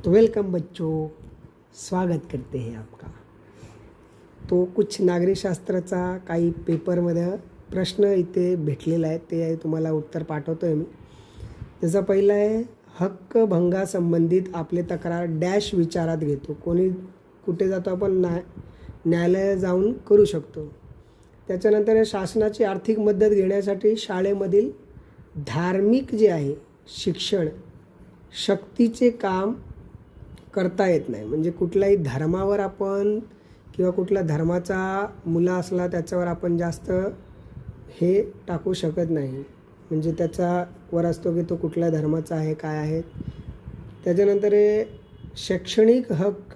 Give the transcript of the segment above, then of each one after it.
तो वेलकम बच्चों, स्वागत करते हैं आपका। तो कुछ नागरिकशास्त्राचा काही पेपरमध्ये प्रश्न इथे भेटलेला आहे, ते तुम्हाला उत्तर पाठवतो आहे मी। त्याचा पहिला आहे, हक्क भंगासंबंधित आपले तक्रार डॅश विचारात घेतो। कोणी कुठे जातो आपण, न्यायालयात जाऊन करू शकतो। त्याच्यानंतर शासनाची आर्थिक मदत घेण्यासाठी शाळेमधील धार्मिक जे आहे शिक्षण शक्तीचे काम करता येत नाही। म्हणजे कुठल्याही धर्मावर आपण किंवा कुठल्या धर्माचा मुला असला त्याच्यावर आपण जास्त हे टाकू शकत नाही। म्हणजे त्याच्यावर असतो की तो कुठल्या धर्माचा आहे, काय आहे। त्याच्यानंतर शैक्षणिक हक्क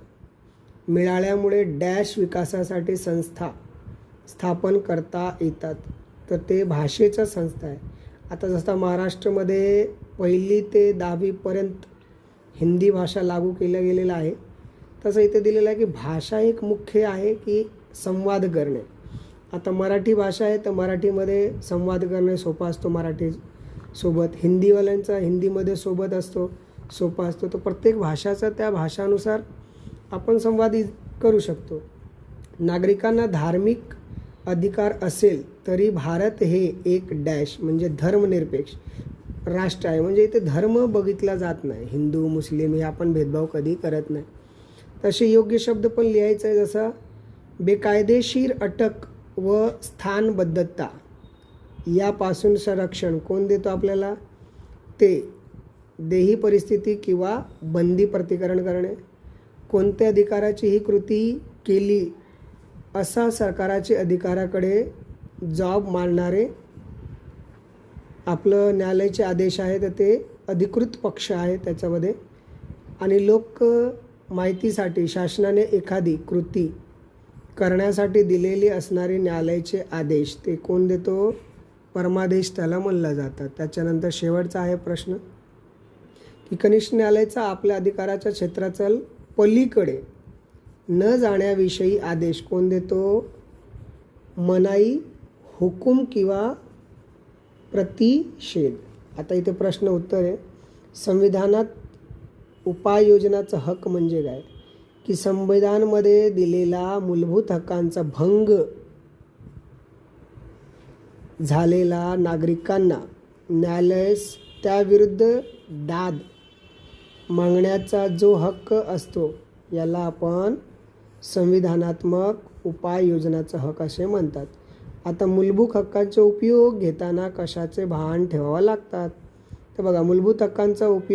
मिळाल्यामुळे डॅश विकासासाठी संस्था स्थापन करता येतात, तर ते भाषेच्या संस्था आहे। आता जसं महाराष्ट्रामध्ये 1ली ते 10वीपर्यंत हिंदी भाषा लागू केल्या गेलेला आहे, तसं इथे दिलेलं आहे की भाषा एक मुख्य आहे की संवाद करणे। आता मराठी भाषा आहे तर मराठीमध्ये संवाद करणे सोपा असतो मराठीसोबत, हिंदीवाल्यांचा हिंदीमध्ये सोबत असतो सोपा असतो। तर प्रत्येक भाषाचा त्या भाषानुसार आपण संवाद करू शकतो। नागरिकांना धार्मिक अधिकार असेल तरी भारत हे एक डॅश म्हणजे धर्मनिरपेक्ष राष्ट्र आहे। म्हणजे इथे धर्म बघितला जात नाही, हिंदू मुस्लिम हे आपण भेदभाव कधी करत नाही। तसे योग्य शब्द पण लिहायचं आहे, जसं बेकायदेशीर अटक व स्थानबद्धता यापासून संरक्षण कोण देतो आपल्याला, ते देही परिस्थिती किंवा बंदी प्रतिकरण करणे। कोणत्या अधिकाराची ही कृती केली असा सरकाराचे अधिकाराकडे जॉब मानणारे आपलं न्यायालयाचे आदेश आहे, तर ते अधिकृत पक्ष आहे त्याच्यामध्ये। आणि लोक माहितीसाठी शासनाने एखादी कृती करण्यासाठी दिलेले असणारे न्यायालयाचे आदेश ते कोण देतो, परमादेश त्याला म्हणलं जातं। त्याच्यानंतर शेवटचा आहे प्रश्न की कनिष्ठ न्यायालयाचा आपल्या अधिकाराच्या क्षेत्राच्या पलीकडे न जाण्याविषयी आदेश कोण देतो, मनाई, हुकूम किंवा प्रतिषेध। आता इथे प्रश्न उत्तर आहे, संविधानात उपाययोजनाचा हक्क म्हणजे काय, की संविधानामध्ये दिलेला मूलभूत हक्कांचा भंग झालेला नागरिकांना न्यायालयास त्याविरुद्ध दाद मागण्याचा जो हक्क असतो याला आपण संविधानात्मक उपाययोजनाचा हक्क असे म्हणतात। आता मूलभूत हक्कांचा उपयोग घेताना कशाचे भान ठेवावे लागतात, तर बघा मूलभूत हक्कांचा उपयोग